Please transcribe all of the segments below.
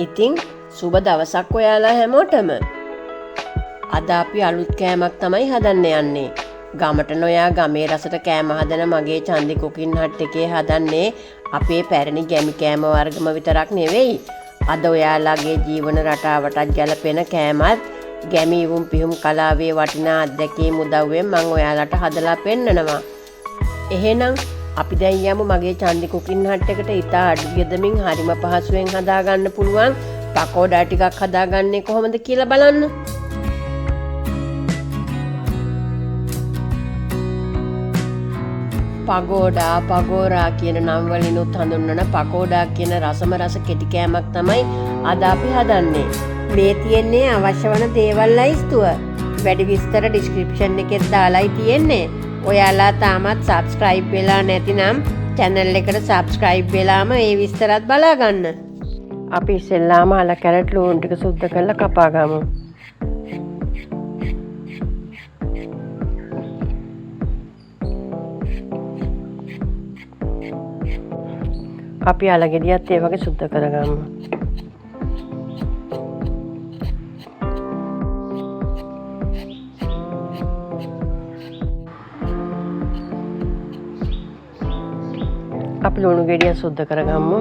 ඉතින් සුබ දවසක් ඔයාලා හැමෝටම. අද අපි අලුත් කෑමක් තමයි හදන්න යන්නේ. ගමට නොයා ගමේ රසට කෑම හදන මගේ චන්දි කුකින් හට් එකේ හදන්නේ අපේ පැරණි ගැමි කෑම වර්ගම විතරක් නෙවෙයි. අද ඔයාලගේ ජීවන රටාවටත් ගැලපෙන කෑමත් ගැමි වුම් පිහුම් කලාවේ වටිනා අත්දැකීම් උදව්වෙන් මම ඔයාලට හදලා පෙන්නනවා. එහෙනම් අපි දැන් යමු මගේ චන්දි කුකින් හට් එකට. ඉතා අඩු ගෙදමින් හරිම පහසුවෙන් හදාගන්න පුළුවන් පකෝඩා ටිකක් හදාගන්නේ කොහොමද කියලා බලන්න. පගෝරා කියන නම් වලිනුත් හඳුන්වන පකෝඩා කියන රසම රස කෙටි කෑමක් තමයි අද අපි හදන්නේ. මේ තියෙන්නේ අවශ්‍ය වන දේවල් ලයිස්තුව. වැඩි විස්තර ඩිස්ක්‍රිප්ෂන් එකේ දාලායි තියෙන්නේ. ඔයාලා තාමත් සබ්ස්ක්‍රයිබ් වෙලා නැතිනම් channel එකට සබ්ස්ක්‍රයිබ් වෙලාම ඒ විස්තරත් බලා ගන්න. අපි ඉස්සෙල්ලාම අල කැරට් ලූණු ටික සුද්ධ කරලා කපා ගමු. අපි අල ගෙඩියත් ඒ වගේ සුද්ධ කරගමු. අපි ලුණු ගෙඩිය සුද්ධ කරගමු.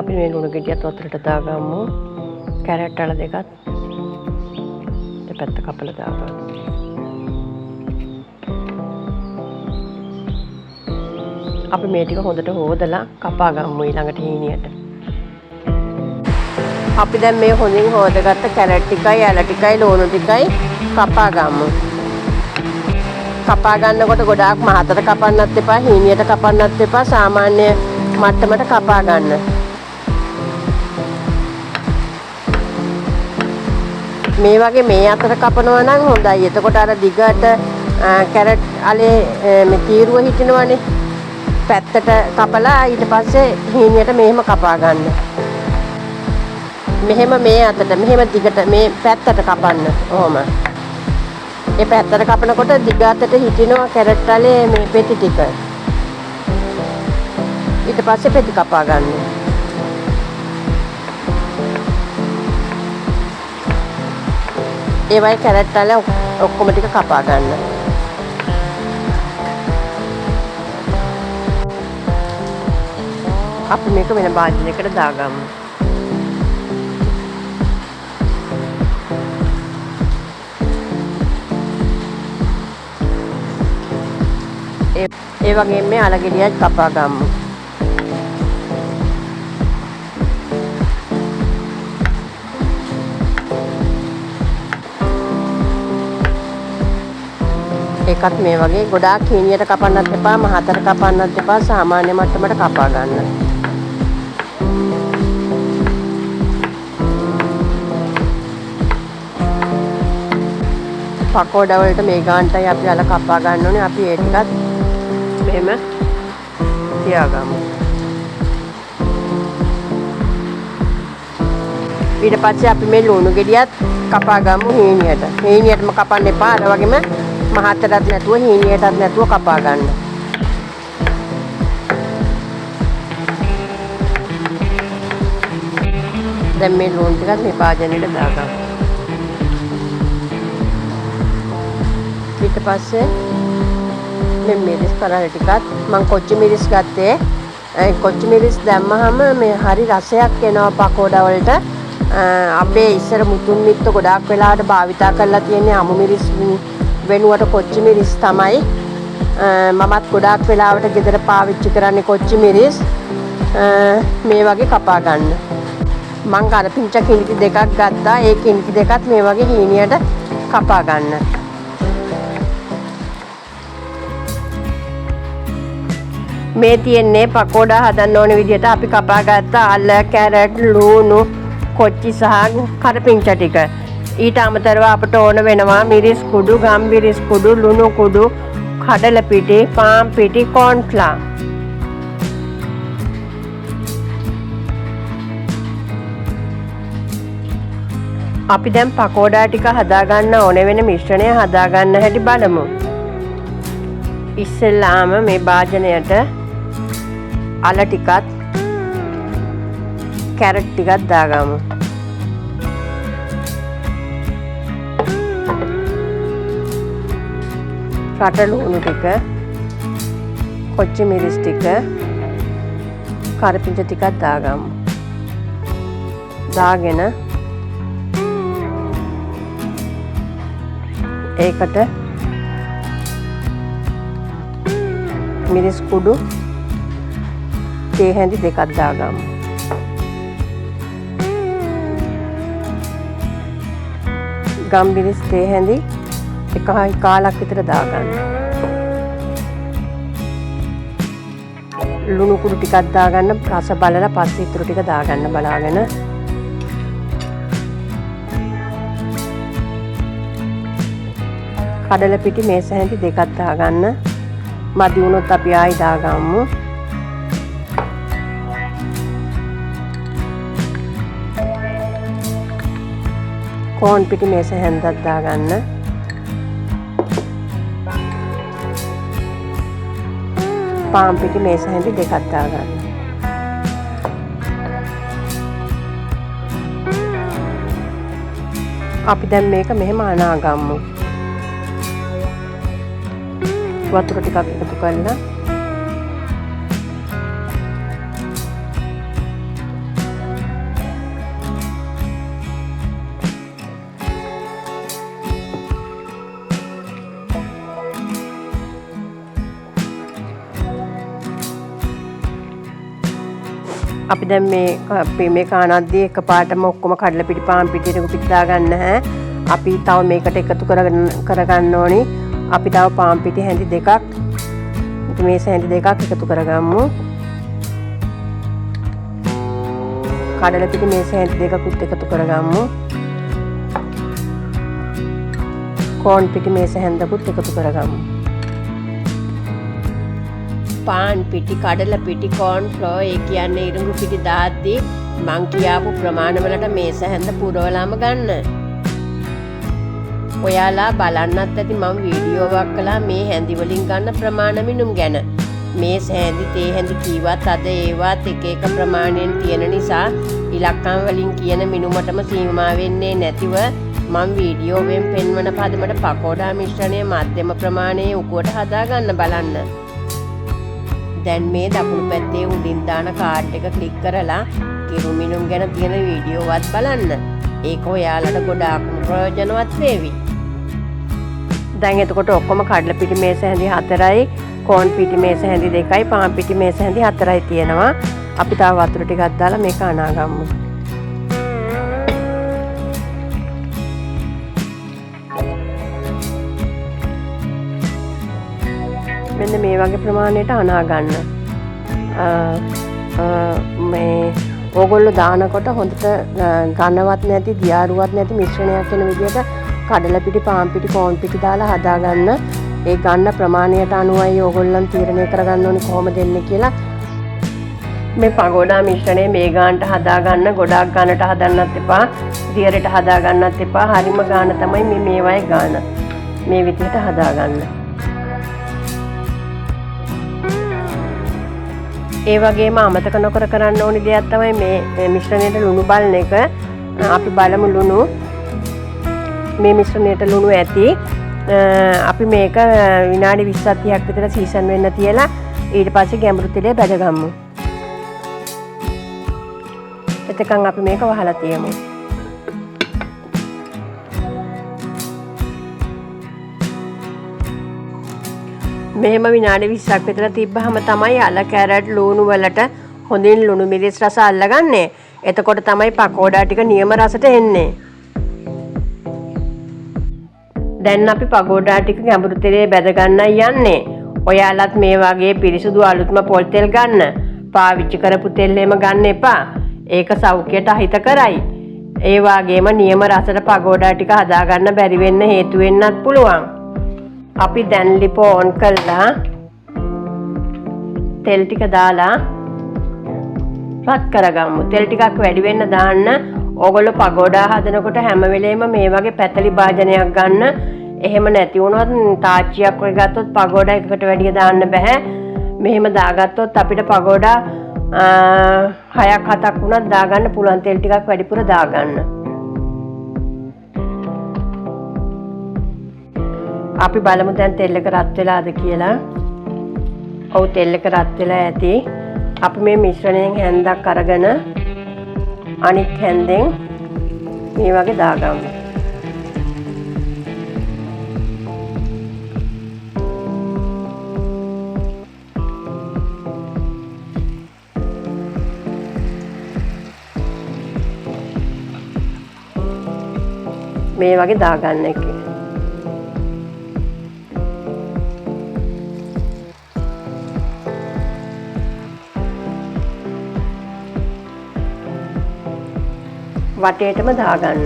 අපි මේ ලුණු ගෙඩියත් වතුරට දාගමු. කැරට් අල දෙකත් දෙපැත්ත කපලා දාගමු. අපි මේ ටික හොඳට හොදලා කපා ගමු ඊළඟට හීනියට. අපි දැන් මේ හොඳින් හොදගත්ත කැරට් ටිකයි ඇල ටිකයි ලුණු ටිකයි කපා ගමු. කපා ගන්නකොට ගොඩාක් මහතට කපන්නත් එපා, හීනියට කපන්නත් එපා, සාමාන්‍ය මට්ටමට කපා ගන්න. මේ වගේ මේ අතට කපනවා නම් හොඳයි. එතකොට අර දිගට කැරට් අලේ මේ තීරුව හිටිනවනේ. පැත්තට කපලා ඊට පස්සේ හීනියට මෙහෙම කපා ගන්න. මෙහෙම මේ අතට මෙහෙම දිගට මේ පැත්තට කපන්න. ඔහොම. ඒ පැත්තට කපනකොට දිග අතට හිටිනවා කැරට් අලේ මේ පෙති ටික. ඊට පස්සේ පෙති කපා ගන්න. ඒ වගේ කැරට් අල ඔක්කොම ටික කපා ගන්න. අපි මේක වෙන භාජනයකට දාගමු. ඒ වගේම මේ අල ගෙඩියත් කපා ගමු. ඒකත් මේ වගේ ගොඩාක් හීනියට කපන්නත් එපා, මහතට කපන්නත් එපා, සාමාන්‍ය මට්ටමට කපා ගන්න. පකෝඩා වලට මේ ගානටයි අපි අල කපා ගන්න ඕනේ. අපි ඒ ටිකත් මෙහෙම තියාගමු. ඊට පස්සේ අපි මේ ලුණු ගෙඩියත් කපා ගමු හීනියට. හීනියටම කපන්න එපා. අර වගේම මහතටත් නැතුව හීනියටත් නැතුව කපා ගන්න. දැන් මේ ලුණු ටිකත් මේ භාජනයට දාගමු. ඊට පස්සේ මේ මිරිස් කරලා ටිකත් මම කොච්චි මිරිස් ගත්තේ. කොච්චි මිරිස් දැම්මහම මේ හරි රසයක් එනවා පකෝඩා වලට. අපේ ඉස්සර මුතුන් මිත්ත ගොඩාක් වෙලාවට භාවිතා කරලා තියෙන්නේ අමු මිරිස් වෙනුවට කොච්චි මිරිස් තමයි. මමත් ගොඩාක් වෙලාවට ගෙදර පාවිච්චි කරන්නේ කොච්චි මිරිස්. මේ වගේ කපා ගන්න. මං අර පිංච කිනිති දෙකක් ගත්තා. ඒ කිනිති දෙකත් මේ වගේ හීනියට කපා ගන්න. මේ තියෙන්නේ පකෝඩා හදන්න ඕන විදිහට අපි කපා ගත්ත අල්ල, කැරට්, ලුණු, කොච්චි සහ කරපිංචා ටික. ඊට අමතරව අපට ඕන වෙනවා මිරිස් කුඩු, ගම්මිරිස් කුඩු, ලුණු කුඩු, කඩල පිටි, පාන් පිටි, කෝන්ෆ්ලා. අපි දැන් පකෝඩා ටික හදාගන්න ඕන වෙන මිශ්‍රණය හදාගන්න හැටි බලමු. ඉස්සෙල්ලාම මේ භාජනයට අල ටිකත් කැරට් ටිකක් දාගමු. රට ලුණු ටික, කොච්චි මිරිස් ටික, කරපිංච ටිකක් දාගමු. දාගෙන ඒකට මිරිස් කුඩු තේ හැඳි දෙකක් දාගමු. ගම්බිරිස් තේ හැඳි එකයි කාලක් විතර දාගන්න. ලුණු කුඩු ටිකක් දාගන්න, රස බලලා පස්සේ ඉතුරු ටික දාගන්න බලාගෙන. කඩල පිටි මේස හැඳි දෙකක් දාගන්න. මදි වුණොත් අපි ආයි දාගමු. කෝන් පිටි මේස හැන්දක් දාගන්න. පාන් පිටි මේස හැඳි දෙකක් දාගන්න. අපි දැන් මේක මෙහෙම අනාගමු. වතුර ටිකක් එකතු කරලා අපි දැන් මේ කානද්දී එකපාරටම ඔක්කොම කඩලා පිටි පාන් පිටි ටික පිටි දාගන්න හැ. අපි තව මේකට එකතු කරගන්න ඕනි. අපි තව පාන් පිටි හැඳි දෙකක්, මේස හැඳි දෙකක් එකතු කරගමු. කඩල පිටි මේස හැඳි දෙකකුත් එකතු කරගමු. කෝන් පිටි මේස හැඳකුත් එකතු කරගමු. පාන් පිටි, කඩල පිටි, කෝන් ෆ්ලෝ, ඒ කියන්නේ ඉරුඟු පිටි දාද්දී මං කියාපු ප්‍රමාණවලට මේස හැඳ පුරවලාම ගන්න. ඔයාලා බලන්නත් ඇති මම වීඩියෝවක් කළා මේ හැඳි වලින් ගන්න ප්‍රමාණ මිනුම් ගැන. මේ හැඳි තේ හැඳි කීවත් අද ඒවත් එක එක ප්‍රමාණයෙන් තියෙන නිසා ඉලක්කම් වලින් කියන මිනුමටම සීමා වෙන්නේ නැතිව මම වීඩියෝවෙන් පෙන්වන පදමට පකෝඩා මිශ්‍රණය මධ්‍යම ප්‍රමාණයේ උකුවට හදා ගන්න බලන්න. දැන් මේ දකුණු පැත්තේ උඩින් දාන කාඩ් එක ක්ලික් කරලා කිරු මිනුම් ගැන තියෙන වීඩියෝවත් බලන්න. ඒක ඔයාලට ගොඩාක් ප්‍රයෝජනවත් වේවි. දැන් එතකොට ඔක්කොම කඩල පිටි මේස හැඳි 4යි, කෝන් පිටි මේස හැඳි 2යි, පාන් පිටි මේස හැඳි 4යි තියෙනවා. අපි තව වතුර ටිකක් දාලා මේක අනාගමු. මෙන්න මේ වගේ ප්‍රමාණයට අනා ගන්න. මේ ඕගොල්ලෝ දානකොට හොඳට ඝනවත් නැති, දියාරුවත් නැති මිශ්‍රණයක් වෙන විදිහට කඩල පිටි, පාන් පිටි, කෝන් පිටි දාලා හදාගන්න. ඒ ගන්න ප්‍රමාණයට අනුවයි ඕගොල්ලන් තීරණය කරගන්න ඕනේ කොහොම දෙන්නේ කියලා. මේ පකෝඩා මිශ්‍රණය මේ ගානට හදාගන්න. ගොඩාක් ගානට හදන්නත් එපා, දියරට හදාගන්නත් එපා. හරිම ගාන තමයි මේ වගේ ගාන. මේ විදිහට හදාගන්න. ඒ වගේම අමතක නොකර කරන්න ඕනි දෙයක් තමයි මේ මිශ්‍රණයට ලුණු බලන එක. අපි බලමු ලුණු. මේ මිශ්‍රණයට ලුණු ඇති. අපි මේක විනාඩි 20ක් 30ක් විතර සීසන් වෙන්න තියලා ඊට පස්සේ ගැඹුරු තෙලේ බැදගමු. එතකන් අපි මේක වහලා තියමු. මෙහෙම විනාඩි 20ක් විතර තිබ්බහම තමයි අල කැරට් ලුණු වලට හොඳින් ලුණු මිරිස් රස අල්ලගන්නේ. එතකොට තමයි පකෝඩා ටික නියම රසට එන්නේ. දැන් අපි පකෝඩා ටික ගැඹුරු තෙලේ බැද ගන්නයි යන්නේ. ඔයාලත් මේ වගේ පිරිසුදු අලුත්ම පොල් තෙල් ගන්න. පාවිච්චි කරපු තෙල් එහෙම ගන්න එපා. ඒක සෞඛ්‍යයට අහිත කරයි. ඒ වගේම නියම රසට පකෝඩා ටික හදා ගන්න බැරි වෙන්න හේතු වෙන්නත් පුළුවන්. අපි දැන් ලිප ඔන් කළා. තෙල් ටික දාලා රත් කරගමු. තෙල් ටිකක් වැඩි වෙන්න දාන්න. ඕගොල්ලෝ පගෝඩා හදනකොට හැම වෙලේම මේ වගේ පැතලි භාජනයක් ගන්න. එහෙම නැති වුණොත් තාච්චියක් වගේ ගත්තොත් පගෝඩා එකකට වැඩිය දාන්න බෑ. මෙහෙම දාගත්තොත් අපිට පගෝඩා 6ක් 7ක් වුණත් දාගන්න පුළුවන්. තෙල් ටිකක් වැඩිපුර දාගන්න. අපි බලමු දැන් තෙල් එක රත් වෙලාද කියලා. ඔව් තෙල් එක රත් වෙලා ඇති. අපි මේ මිශ්‍රණයෙන් හැන්දක් අරගෙන අනිත් හැන්දෙන් මේ වගේ දාගමු. මේ වගේ දාගන්න එක. වටේටම දාගන්න.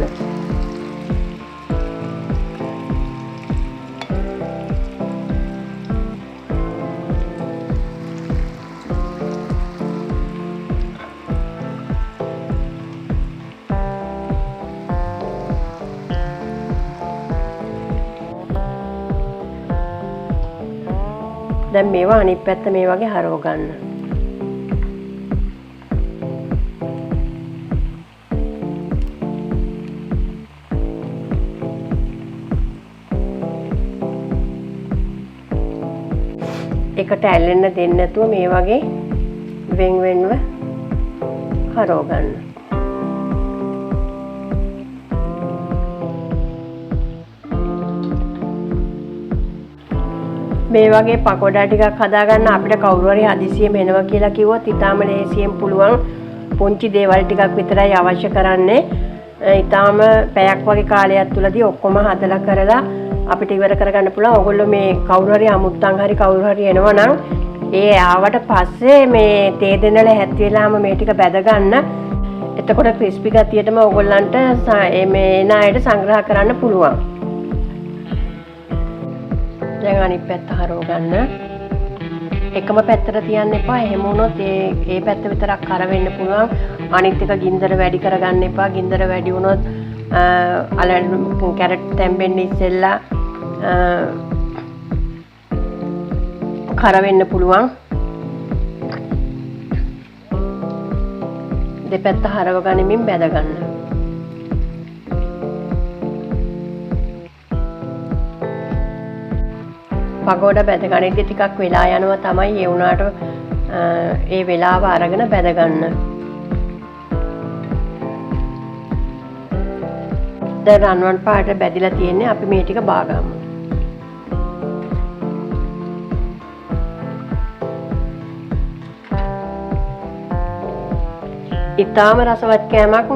දැන් මේවා අනිත් පැත්ත මේ වගේ හරව ගන්න. එකට ඇලෙන්න දෙන්නේ නැතුව මේ වගේ වෙන් වෙන්ව හරව ගන්න. මේ වගේ පකෝඩා ටිකක් හදාගන්න අපිට කවුරු හරි හදිසියෙම එනවා කියලා කිව්වොත් ඊටාම ලේසියෙන් පුළුවන්. පුංචි දේවල් ටිකක් විතරයි අවශ්‍ය කරන්නේ. ඊටාම පැයක් වගේ කාලයක් තුලදී ඔක්කොම හදලා කරලා අපිට ඉවර කරගන්න පුළුවන්. ඕගොල්ලෝ මේ කවුරු හරි අමුත්තන් හරි කවුරු හරි එනවා නම් ඒ ආවට පස්සේ මේ තේ දෙනල හැත් වෙලාම මේ ටික බැද ගන්න. එතකොට ක්‍රිස්පි ගතියටම ඕගොල්ලන්ට මේ නායට සංග්‍රහ කරන්න පුළුවන්. දැන් අනිත් පැත්ත හරව ගන්න. එකම පැත්තට තියන්න එපා. එහෙම වුණොත් ඒ පැත්ත විතරක් කර වෙන්න පුළුවන්. අනිත් එක ගින්දර වැඩි කරගන්න එපා. ගින්දර වැඩි වුණොත් කැරට් තැම්බෙන්න ඉස්සෙල්ලා කර වෙන්න පුළුවන්. දෙපැත්ත හරව ගනිමින් බැද ගන්න. පගෝඩා බැද ගනිද්දි ටිකක් වෙලා යනවා තමයි. ඒ වුණාට ඒ වෙලාව අරගෙන බැද ගන්න. දැන් රන්වන් පාට බැදිලා තියෙන්නේ. අපි මේ ටික බාගමු. ඉතාම රසවත් කෑමක්.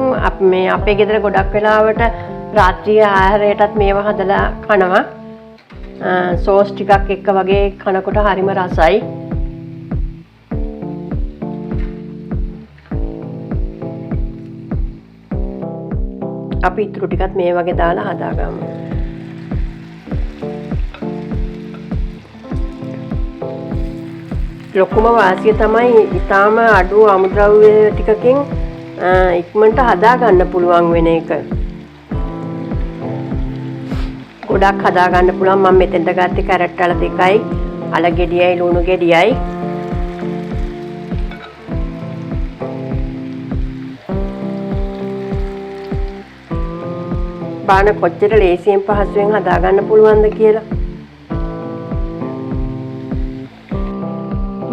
අපේ ගෙදර ගොඩක් වෙලාවට රාත්‍රී ආහාරයටත් මේවා හදලා කනවා. සෝස් ටිකක් එක්ක වගේ කනකොට හරිම රසයි. අපි ඉතුරු ටිකත් මේ වගේ දාලා හදාගමු. ලොකුම වාසිය තමයි ඊටාම අඩු අමුද්‍රව්‍ය ටිකකින් ඉක්මනට හදා ගන්න පුළුවන් වෙන එක. ගොඩක් හදා ගන්න පුළුවන්. මම මෙතෙන්ට ගත්තේ කැරට් අල දෙකයි, අල ගෙඩියයි, ලුණු ගෙඩියයි. බාන කොච්චර ලේසියෙන් පහසුවෙන් හදා ගන්න පුළුවන්ද කියලා.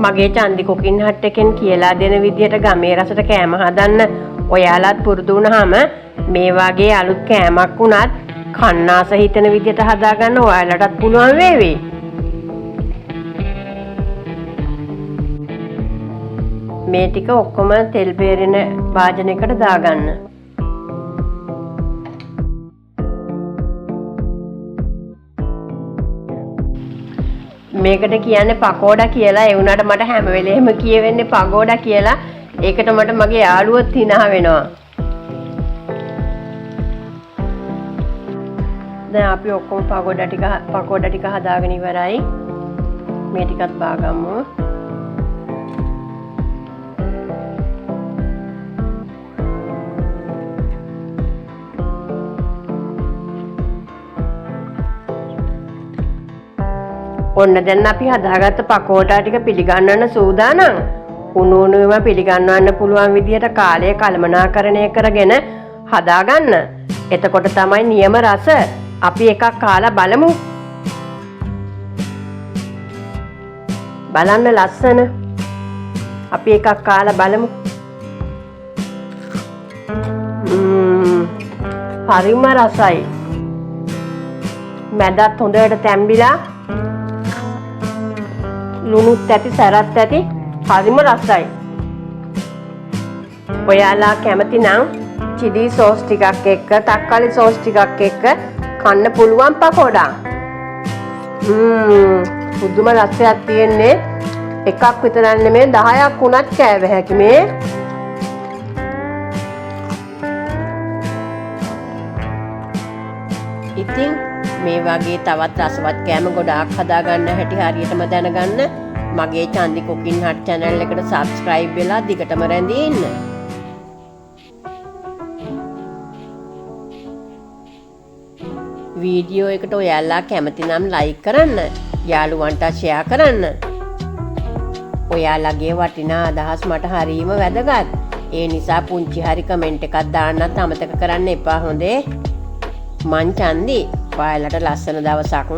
මගේ චන්දි කුකින් හට් එකෙන් කියලා දෙන විදිහට ගමේ රසට කෑම හදන්න ඔයාලත් පුරුදු වුණාම මේ වගේ අලුත් කෑමක් වුණත් කන්නාස හිතන විදිහට හදාගන්න ඔයාලටත් පුළුවන් වේවි. මේ ටික ඔක්කොම තෙල් බේරෙන වාජනයකට දාගන්න. මේකට කියන්නේ පකෝඩා කියලා. ඒ වුණාට මට හැම වෙලේම කියවෙන්නේ පගෝඩා කියලා. ඒකට මට මගේ යාළුවොත් hina වෙනවා. දැන් අපි ඔක්කොම පගෝඩා ටික හදාගෙන ඉවරයි. මේ ටිකත් බාගමු. ඔන්න දැන් අපි හදාගත්ත පකෝඩා ටික පිළිගන්නන්න සූදානම්. උණු උණුවම පිළිගන්නවන්න පුළුවන් විදිහට කාලය කළමනාකරණය කරගෙන හදාගන්න. එතකොට තමයි නියම රස. අපි එකක් කාලා බලමු. බලන්න ලස්සන. අපි එකක් කාලා බලමු. හරිම රසයි. මැදත් හොඳට තැම්බිලා ලුණුත් ඇති සැරත් ඇති හරිම රසයි. ඔයාලා කැමති නම් චිලි සෝස් ටිකක් එක්ක තක්කාලි සෝස් ටිකක් එක්ක කන්න පුළුවන් පකෝඩා. පුදුම රසයක් තියෙන්නේ. එකක් විතර නෙමෙයි 10ක් වුණත් කෑව හැකි මේ. ඉතින් මේ වගේ තවත් රසවත් කෑම ගොඩාක් හදාගන්න හැටි හරියටම දැනගන්න මගේ චන්දි කුකින් හට් channel එකට subscribe වෙලා දිගටම රැඳී ඉන්න. වීඩියෝ එකට ඔයාලා කැමති නම් like කරන්න, යාළුවන්ට share කරන්න. ඔයාලගේ වටිනා අදහස් මට හරියම වැදගත්. ඒ නිසා පුංචි හරි කමෙන්ට් එකක් දාන්නත් අමතක කරන්න එපා හොඳේ. මං චන්දි. ඔයාලට ලස්සන දවසක්.